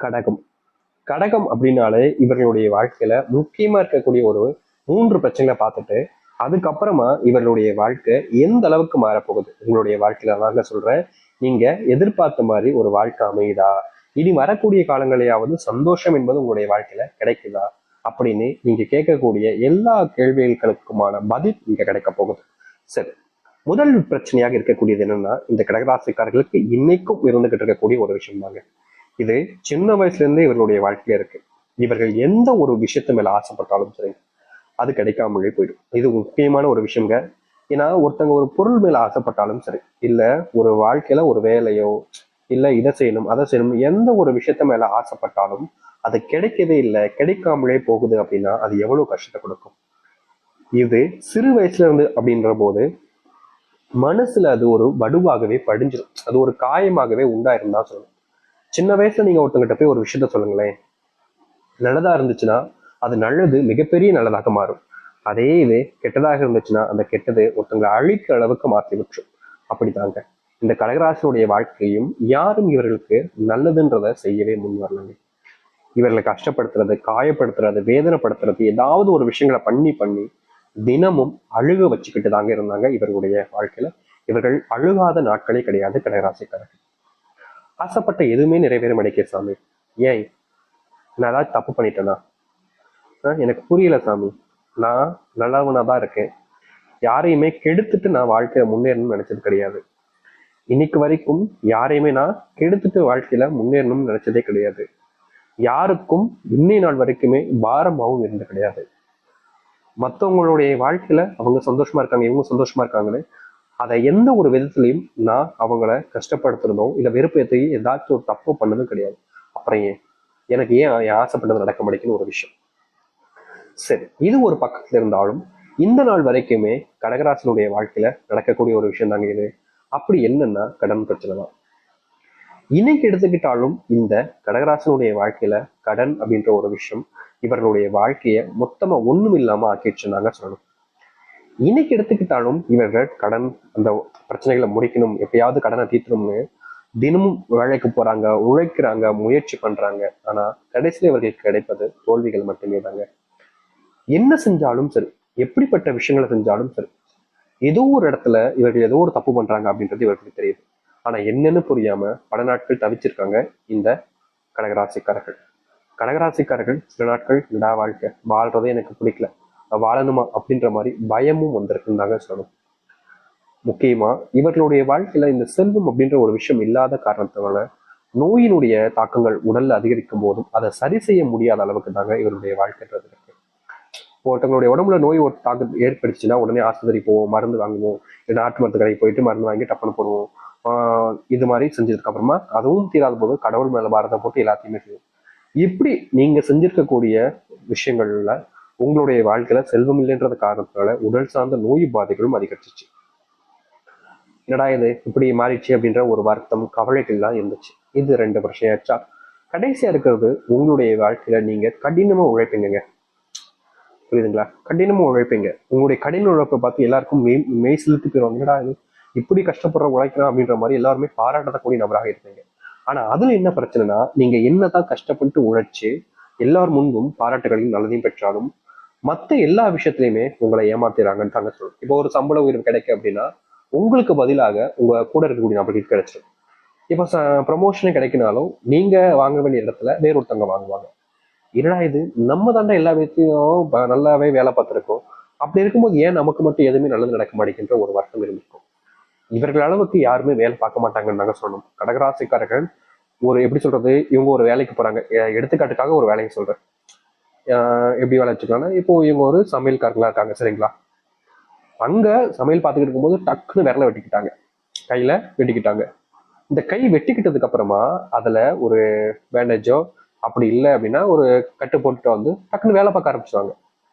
கடகம். கடகம் அப்படின்னாலே இவர்களுடைய வாழ்க்கையில முக்கியமா இருக்கக்கூடிய ஒரு 3 பிரச்சனைகளை பார்த்துட்டு அதுக்கப்புறமா இவர்களுடைய வாழ்க்கை எந்த அளவுக்கு மாறப்போகுது உங்களுடைய வாழ்க்கையில தாங்க சொல்றேன். நீங்க எதிர்பார்த்த மாதிரி ஒரு வாழ்க்கை அமையுதா, இனி வரக்கூடிய காலங்களையாவது சந்தோஷம் என்பது உங்களுடைய வாழ்க்கையில கிடைக்குதா அப்படின்னு நீங்க கேட்கக்கூடிய எல்லா கேள்விகளுக்குமான பதில் இங்க கிடைக்க போகுது. சரி, முதல் பிரச்சனையாக இருக்கக்கூடியது என்னன்னா, இந்த கடகராசிக்காரர்களுக்கு இன்னைக்கும் இருந்துகிட்டு இருக்கக்கூடிய ஒரு விஷயம் தாங்க. இது சின்ன வயசுல இருந்தே இவர்களுடைய வாழ்க்கையில இருக்கு. இவர்கள் எந்த ஒரு விஷயத்து மேல ஆசைப்பட்டாலும் சரி அது கிடைக்காமலே போயிடும். இது முக்கியமான ஒரு விஷயங்க. ஏன்னா ஒருத்தங்க ஒரு பொருள் மேல ஆசைப்பட்டாலும் சரி, இல்ல ஒரு வாழ்க்கையில ஒரு வேலையோ, இல்ல இதை செய்யணும் அதை செய்யணும், எந்த ஒரு விஷயத்த மேல ஆசைப்பட்டாலும் அது கிடைக்கவே இல்லை, கிடைக்காமலே போகுது அப்படின்னா அது எவ்வளவு கஷ்டத்தை கொடுக்கும். இது சிறு வயசுல இருந்து அப்படின்ற போது மனசுல அது ஒரு வடுவாகவே படிஞ்சிடும், அது ஒரு காயமாகவே உண்டாயிருந்தா சொல்லணும். சின்ன வயசுல நீங்க ஒருத்தங்கிட்ட போய் ஒரு விஷயத்த சொல்லுங்களேன், நல்லதா இருந்துச்சுன்னா அது நல்லது மிகப்பெரிய நல்லதாக மாறும். அதே இது கெட்டதாக இருந்துச்சுன்னா அந்த கெட்டது ஒருத்தங்களை அழிக்கிற அளவுக்கு மாற்றி விட்டுரும். அப்படித்தாங்க இந்த கடகராசினுடைய வாழ்க்கையும் யாரும் இவர்களுக்கு நல்லதுன்றத செய்யவே முன் வரலங்க. இவர்களை கஷ்டப்படுத்துறது, காயப்படுத்துறது, வேதனைப்படுத்துறது, ஏதாவது ஒரு விஷயங்களை பண்ணி பண்ணி தினமும் அழுக வச்சுக்கிட்டு தாங்க இருந்தாங்க இவர்களுடைய வாழ்க்கையில. இவர்கள் அழுகாத நாட்களே கிடையாது கடகராசிக்காரர்கள். ஆசைப்பட்ட எதுவுமே நிறைவேற மாட்டேங்க சாமி, ஏன் நான் ஏதாவது தப்பு பண்ணிட்டேனா, எனக்கு புரியல சாமி, நான் நல்லவனா தான் இருக்கேன், யாரையுமே கெடுத்துட்டு நான் வாழ்க்கையில முன்னேறணும்னு நினைச்சது கிடையாது, இன்னைக்கு வரைக்கும் யாரையுமே நான் கெடுத்துட்டு வாழ்க்கையில முன்னேறணும்னு நினைச்சதே கிடையாது, யாருக்கும் இன்னை நாள் வரைக்குமே பாரமாகவும் இருந்தது கிடையாது, மற்றவங்களுடைய வாழ்க்கையில அவங்க சந்தோஷமா இருக்காங்க இவங்க சந்தோஷமா இருக்காங்கன்னு அதை எந்த ஒரு விதத்திலையும் நான் அவங்கள கஷ்டப்படுத்துறதும் இல்ல வெறுப்பேற்றி ஏதாச்சும் ஒரு தப்பு பண்ணதும் கிடையாது. அப்புறம் ஏன் எனக்கு ஏன் ஆசைப்பட்டது நடக்க மாட்டேங்குன்னு ஒரு விஷயம். சரி, இது ஒரு பக்கத்துல இருந்தாலும் இந்த நாள் வரைக்குமே கடகராசனுடைய வாழ்க்கையில நடக்கக்கூடிய ஒரு விஷயம் தாங்க இது. அப்படி என்னன்னா கடன் பிரச்சனை தான். இன்னைக்கு எடுத்துக்கிட்டாலும் இந்த கடகராசனுடைய வாழ்க்கையில கடன் அப்படின்ற ஒரு விஷயம் இவர்களுடைய வாழ்க்கைய மொத்தமா ஒண்ணும் இல்லாம ஆக்கிடுச்சுன்னாங்க சொல்லணும். இன்னைக்கு எடுத்துக்கிட்டாலும் இவர்கள் கடன் அந்த பிரச்சனைகளை முடிக்கணும், எப்பயாவது கடனை தீர்த்தணும்னு தினமும் வேலைக்கு போறாங்க, உழைக்கிறாங்க, முயற்சி பண்றாங்க. ஆனா கடைசியில் இவர்களுக்கு கிடைப்பது தோல்விகள் மட்டுமே தாங்க. என்ன செஞ்சாலும் சரி, எப்படிப்பட்ட விஷயங்களை செஞ்சாலும் சரி, ஏதோ ஒரு இடத்துல இவர்கள் ஏதோ ஒரு தப்பு பண்றாங்க அப்படின்றது இவர்களுக்கு தெரியுது. ஆனா என்னன்னு புரியாம பல நாட்கள் தவிச்சிருக்காங்க இந்த கடகராசிக்காரர்கள். கடகராசிக்காரர்கள் சில நாட்கள் விடா வாழ்க்கை வாழ்றதே எனக்கு பிடிக்கல, வாழணுமா அப்படின்ற மாதிரி பயமும் வந்திருக்குன்னு தாங்க சொல்லணும். முக்கியமா இவர்களுடைய வாழ்க்கையில இந்த செல்வம் அப்படின்ற ஒரு விஷயம் இல்லாத காரணத்தினால நோயினுடைய தாக்கங்கள் உடல்ல அதிகரிக்கும் போதும் அதை சரி செய்ய முடியாத அளவுக்கு தாங்க இவருடைய வாழ்க்கைன்றது இருக்கு. ஒருத்தவங்களுடைய உடம்புல நோய் ஒரு தாக்கம் ஏற்படுச்சுன்னா உடனே ஆஸ்பத்திரி போவோம், மருந்து வாங்குவோம், இல்லை நாட்டு மருந்து கடைக்கு போயிட்டு மருந்து வாங்கி டப்புன்னு போடுவோம். இது மாதிரி செஞ்சதுக்கு அப்புறமா அதுவும் தீராத போது கடவுள் மேல பாரதம் போட்டு எல்லாத்தையுமே செய்வோம். இப்படி நீங்க செஞ்சிருக்கக்கூடிய விஷயங்கள்ல உங்களுடைய வாழ்க்கையில செல்வம் இல்லைன்றது காரணத்தினால உடல் சார்ந்த நோய் பாதைகளும் அதிகரிச்சிச்சு. என்னடா இது இப்படி மாறிடுச்சு அப்படின்ற ஒரு வருத்தம் கவலைகள்லாம் இருந்துச்சு. இது 2 பிரச்சனையாச்சா. கடைசியா இருக்கிறது உங்களுடைய வாழ்க்கையில நீங்க கடினமா உழைப்பீங்க. புரியுதுங்களா? கடினமா உழைப்பீங்க. உங்களுடைய கடின உழைப்பை பார்த்து எல்லாருக்கும் மெய் செலுத்தி போயிடுவாங்க. என்னடா இது இப்படி கஷ்டப்படுற உழைக்கிறான் அப்படின்ற மாதிரி எல்லாருமே பாராட்டக்கூடிய நபராக இருப்பீங்க. ஆனா அதுல என்ன பிரச்சனைனா, நீங்க என்னதான் கஷ்டப்பட்டு உழைச்சு எல்லார் முன்பும் பாராட்டுகளையும் நல்லதையும் பெற்றாலும் மத்த எல்லா விஷயத்திலையுமே உங்களை ஏமாத்திடுறாங்கன்னு தாங்க சொல்லணும். இப்போ ஒரு சம்பள உயர்வு கிடைக்கு அப்படின்னா உங்களுக்கு பதிலாக உங்க கூட இருக்கக்கூடிய நபர்களுக்கு கிடைச்சிடும். இப்போ ப்ரமோஷனே கிடைக்கினாலும் நீங்க வாங்க வேண்டிய இடத்துல வேறொருத்தவங்க வாங்குவாங்க. என்னடா இது நம்ம தாண்டா எல்லா விஷயத்தையும் நல்லாவே வேலை பார்த்துருக்கோம், அப்படி இருக்கும்போது ஏன் நமக்கு மட்டும் எதுவுமே நல்லது நடக்க மாட்டேங்கிற ஒரு வருத்தம் இருந்திருக்கும். இவர்கள் அளவுக்கு யாருமே வேலை பார்க்க மாட்டாங்கன்னு நாங்க சொல்லணும். கடகராசிக்காரர்கள் ஒரு எப்படி சொல்றது, இவங்க ஒரு வேலைக்கு போறாங்க, எடுத்துக்காட்டுக்காக ஒரு வேலையை சொல்றேன். எப்படி வேலை வச்சுக்கலாம்னா, இப்போ இவங்க ஒரு சமையல்காரங்களா இருக்காங்க சரிங்களா, அங்க சமையல் பார்த்துக்கிட்டு இருக்கும்போது டக்குன்னு விரல வெட்டிக்கிட்டாங்க, கையில வெட்டிக்கிட்டாங்க. இந்த கை வெட்டிக்கிட்டதுக்கு அப்புறமா அதுல ஒரு பேண்டேஜோ அப்படி இல்லை அப்படின்னா ஒரு கட்டு போட்டுட்டு வந்து டக்குன்னு வேலை பார்க்க ஆரம்பிச்சுவாங்க.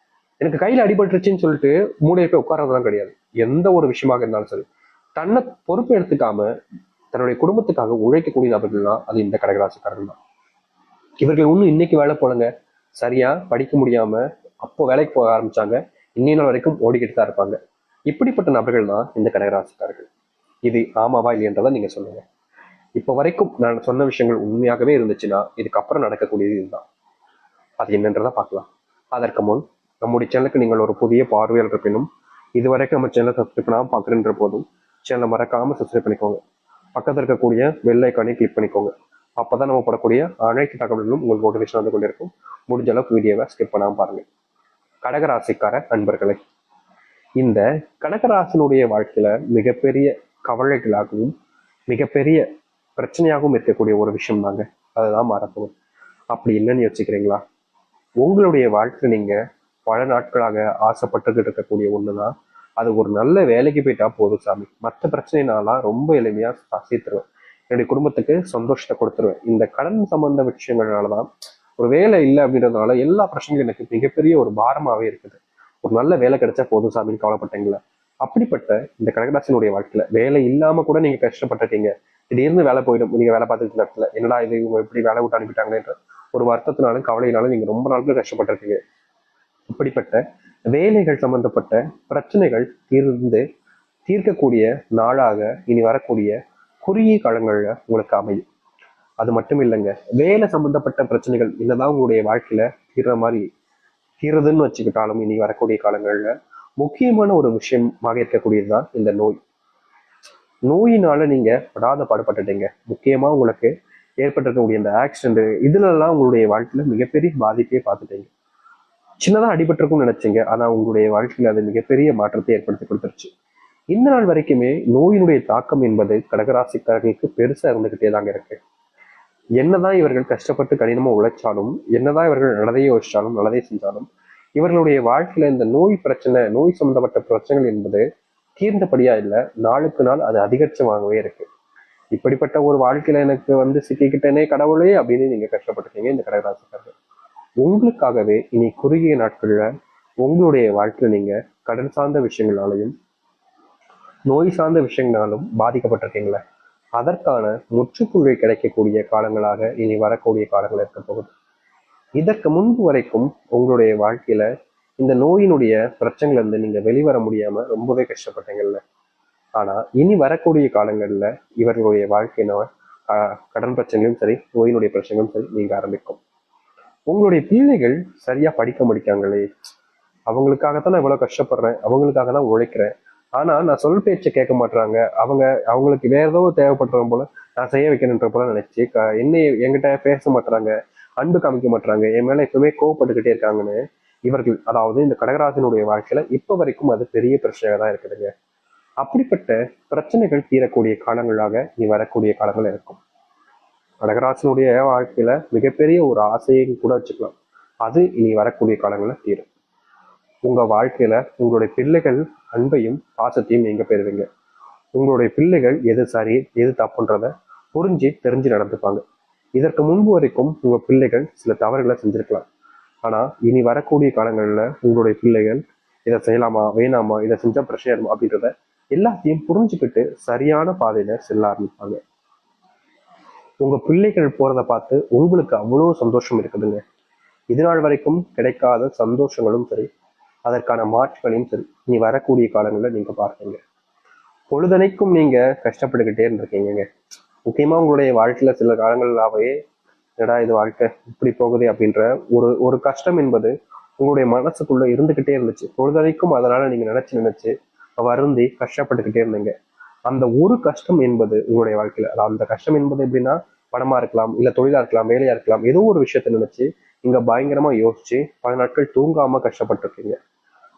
எனக்கு கையில அடிபட்டுருச்சுன்னு சொல்லிட்டு மூளையை போய் உட்கார்றதுலாம் கிடையாது. எந்த ஒரு விஷயமாக இருந்தாலும் சரி, தன்னை பொறுப்பு எடுத்துக்காம தன்னுடைய குடும்பத்துக்காக உழைக்கக்கூடிய நபர்கள்லாம் அது இந்த கடகராசிக்காரர்கள் தான். இவர்கள் இன்னும் இன்னைக்கு வேலை போலங்க, சரியா படிக்க முடியாம அப்போ வேலைக்கு போக ஆரம்பிச்சாங்க, இன்னைய நாள் வரைக்கும் ஓடிக்கிட்டு தான் இருப்பாங்க. இப்படிப்பட்ட நபர்கள் தான் இந்த கடகராசிக்காரர்கள். இது ஆமாவா இல்லையன்றதை நீங்க சொல்லுங்க. இப்ப வரைக்கும் நான் சொன்ன விஷயங்கள் உண்மையாகவே இருந்துச்சுன்னா இதுக்கப்புறம் நடக்கக்கூடியது இதுதான். அது என்னன்றதை பார்க்கலாம். அதற்கு முன் நம்முடைய சேனலுக்கு நீங்கள் ஒரு புதிய பார்வையாளர் இருப்பினும் இதுவரைக்கும் நம்ம சேனலை சப்ஸ்கிரைப் பண்ணாமல் பார்க்குறன்ற போதும் சேனலை மறக்காம சப்ஸ்கிரைப் பண்ணிக்கோங்க. பக்கத்தில் இருக்கக்கூடிய பெல் ஐக்கானை கிளிக் பண்ணிக்கோங்க. அப்பதான் நம்ம போடக்கூடிய அனைத்து தகவல்களும் உங்களுக்கு நோட்டிஃபிகேஷன் வந்து கொண்டிருக்கும். முடிஞ்ச அளவுக்கு வீடியோவை ஸ்கிப் பண்ணாமல் பாருங்க. கடகராசிக்கார அன்பர்களை, இந்த கடகராசினுடைய வாழ்க்கையில மிகப்பெரிய கவலைகளாகவும் மிகப்பெரிய பிரச்சனையாகவும் இருக்கக்கூடிய ஒரு விஷயம் தாங்க அதுதான் மறப்பது. அப்படி என்னன்னு யோசிக்கிறீங்களா? உங்களுடைய வாழ்க்கை நீங்க பல நாட்களாக ஆசைப்பட்டுக்கிட்டு இருக்கக்கூடிய ஒண்ணுதான். அது ஒரு நல்ல வேலைக்கு போயிட்டா போதும் சாமி, மற்ற பிரச்சனைனாலாம் ரொம்ப எளிமையா தீர்த்துருவேன், என்னுடைய குடும்பத்துக்கு சந்தோஷத்தை கொடுத்துருவேன். இந்த கடன் சம்பந்த விஷயங்கள்னாலதான், ஒரு வேலை இல்லை அப்படின்றதுனால எல்லா பிரச்சனையும் எனக்கு மிகப்பெரிய ஒரு பாரமாவே இருக்குது. ஒரு நல்ல வேலை கிடைச்சா போதும் சாமின்னு கவலைப்பட்டீங்களா? அப்படிப்பட்ட இந்த கடகராசினுடைய வாழ்க்கையில வேலை இல்லாம கூட நீங்க கஷ்டப்பட்டுட்டீங்க. திடீர்னு வேலை போயிடும். நீங்க வேலை பார்த்துட்டு இடத்துல என்னடா இது, இவங்க எப்படி வேலை விட்டு அனுப்பிட்டாங்களேன்ற ஒரு வருத்தத்தினாலும் கவலையினாலும் நீங்க ரொம்ப நாட்கள் கஷ்டப்பட்டிருக்கீங்க. இப்படிப்பட்ட வேலைகள் சம்பந்தப்பட்ட பிரச்சனைகள் தீர்க்கக்கூடிய நாளாக இனி வரக்கூடிய குறுகிய காலங்கள்ல உங்களுக்கு அமையும். அது மட்டும் இல்லைங்க, வேலை சம்பந்தப்பட்ட பிரச்சனைகள் என்னதான் உங்களுடைய வாழ்க்கையில தீர்றதுன்னு வச்சுக்கிட்டாலும் இனி வரக்கூடிய காலங்கள்ல முக்கியமான ஒரு விஷயமாக இருக்கக்கூடியதுதான் இந்த நோய். நோயினால நீங்க படாத பாடுபட்டுட்டீங்க. முக்கியமா உங்களுக்கு ஏற்பட்டிருக்கக்கூடிய இந்த ஆக்சிடென்ட் இதுல எல்லாம் உங்களுடைய வாழ்க்கையில மிகப்பெரிய பாதிப்பே பார்த்துட்டீங்க. சின்னதா அடிபட்டிருக்கும்னு நினைச்சீங்க, ஆனா உங்களுடைய வாழ்க்கையில அது மிகப்பெரிய மாற்றத்தை ஏற்படுத்தி கொடுத்துருச்சு. இந்த நாள் வரைக்குமே நோயினுடைய தாக்கம் என்பது கடகராசிக்காரர்களுக்கு பெருசா இருந்துகிட்டே தாங்க இருக்கு. என்னதான் இவர்கள் கஷ்டப்பட்டு கடினமா உழைச்சாலும், என்னதான் இவர்கள் நல்லதையே யோசிச்சாலும் நல்லதே செஞ்சாலும், இவர்களுடைய வாழ்க்கையில இந்த நோய் பிரச்சனை, நோய் சம்பந்தப்பட்ட பிரச்சனைகள் என்பது தீர்ந்தபடியா இல்லை, நாளுக்கு நாள் அது அதிகரிச்சமாகவே இருக்கு. இப்படிப்பட்ட ஒரு வாழ்க்கையில எனக்கு சிக்கிக்கிட்டேனே கடவுளே அப்படின்னு நீங்க கஷ்டப்பட்டுருக்கீங்க இந்த கடகராசிக்காரர்கள். உங்களுக்காகவே இனி குறுகிய நாட்கள்ல உங்களுடைய வாழ்க்கையில நீங்க கடன் சார்ந்த விஷயங்களாலையும் நோய் சார்ந்த விஷயங்களாலும் பாதிக்கப்பட்டிருக்கீங்களே, அதற்கான முற்றுப்புள்ளி கிடைக்கக்கூடிய காலங்களாக இனி வரக்கூடிய காலங்கள் இருக்க போகுது. இதற்கு முன்பு வரைக்கும் உங்களுடைய வாழ்க்கையில இந்த நோயினுடைய பிரச்சனைல இருந்து நீங்க வெளிவர முடியாம ரொம்பவே கஷ்டப்பட்டீங்கல்ல. ஆனா இனி வரக்கூடிய காலங்கள்ல இவர்களுடைய வாழ்க்கையின கடன் பிரச்சனையும் சரி, நோயினுடைய பிரச்சனையும் சரி நீங்க ஆரம்பிக்கும். உங்களுடைய பிள்ளைகள் சரியா படிக்க முடிக்காங்களே, அவங்களுக்காகத்தான் நான் இவ்வளவு கஷ்டப்படுறேன், அவங்களுக்காக தான் உழைக்கிறேன், ஆனா நான் சொல் பேச்சை கேட்க மாட்டாங்க, அவங்களுக்கு வேற ஏதோ தேவைப்படுறவங்க போல நான் செய்ய வைக்கணுன்ற போல நினைச்சு என்கிட்ட பேச மாட்டாங்க, அன்பு காமிக்க மாட்டாங்க, என் மேல எப்பவுமே கோவப்பட்டுக்கிட்டே இருக்காங்கன்னு இவர்கள், அதாவது இந்த கடகராசினுடைய வாழ்க்கையில இப்ப வரைக்கும் அது பெரிய பிரச்சனையா தான் இருக்குதுங்க. அப்படிப்பட்ட பிரச்சனைகள் தீரக்கூடிய காலங்களாக நீ வரக்கூடிய காலங்கள் இருக்கும். கடகராசினுடைய வாழ்க்கையில மிகப்பெரிய ஒரு ஆசையை கூட வச்சுக்கலாம், அது இனி வரக்கூடிய காலங்களில் தீரும். உங்க வாழ்க்கையில உங்களுடைய பிள்ளைகள் அன்பையும் பாசத்தையும் நீங்க பெறுவீங்க. உங்களுடைய பிள்ளைகள் எது சரி எது தப்புன்றத புரிஞ்சு தெரிஞ்சு நடந்துப்பாங்க. இதற்கு முன்பு வரைக்கும் உங்க பிள்ளைகள் சில தவறுகளை செஞ்சிருக்கலாம், ஆனா இனி வரக்கூடிய காலங்கள்ல உங்களுடைய பிள்ளைகள் இதை செய்யலாமா வேணாமா, இதை செஞ்சா பிரச்சனை அப்படின்றத எல்லாத்தையும் புரிஞ்சுக்கிட்டு சரியான பாதையில செல்ல ஆரம்பிப்பாங்க. உங்க பிள்ளைகள் போறத பார்த்து உங்களுக்கு அவ்வளவு சந்தோஷம் இருக்குதுங்க. இது நாள் வரைக்கும் கிடைக்காத சந்தோஷங்களும் சரி, அதற்கான மாற்றுகளையும் சரி நீ வரக்கூடிய காலங்களில் நீங்க பார்ப்பீங்க. பொழுதனைக்கும் நீங்க கஷ்டப்பட்டுக்கிட்டே இருந்திருக்கீங்க. முக்கியமா உங்களுடைய வாழ்க்கையில சில காலங்களாவே என்னடா இது வாழ்க்கை இப்படி போகுது அப்படின்ற ஒரு கஷ்டம் என்பது உங்களுடைய மனசுக்குள்ள இருந்துகிட்டே இருந்துச்சு. பொழுதனைக்கும் அதனால நீங்க நினைச்சு வருந்தி கஷ்டப்பட்டுக்கிட்டே இருந்தீங்க. அந்த ஒரு கஷ்டம் என்பது உங்களுடைய வாழ்க்கையில, அந்த கஷ்டம் என்பது எப்படின்னா பணமா இருக்கலாம், இல்ல தொழிலா இருக்கலாம், வேலையா இருக்கலாம், ஏதோ ஒரு விஷயத்த நினைச்சு நீங்க பயங்கரமா யோசிச்சு பல நாட்கள் தூங்காம கஷ்டப்பட்டிருக்கீங்க.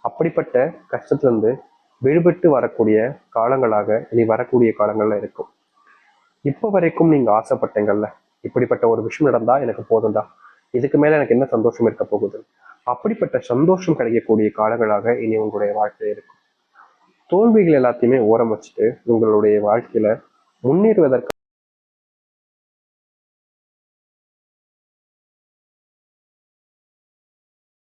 அப்படிப்பட்ட கஷ்டத்துல இருந்து விடுபட்டு வரக்கூடிய காலங்களாக இனி வரக்கூடிய காலங்கள்ல இருக்கும். இப்ப வரைக்கும் நீங்க ஆசைப்பட்டீங்கல்ல, இப்படிப்பட்ட ஒரு விஷயம் நடந்தா எனக்கு போதும்டா, இதுக்கு மேல எனக்கு என்ன சந்தோஷம் இருக்க போகுது, அப்படிப்பட்ட சந்தோஷம் கிடைக்கக்கூடிய காலங்களாக இனி உங்களுடைய வாழ்க்கையில இருக்கும். தோல்விகள் எல்லாத்தையுமே ஓரம் வச்சுட்டு உங்களுடைய வாழ்க்கையில முன்னேறுவதற்கு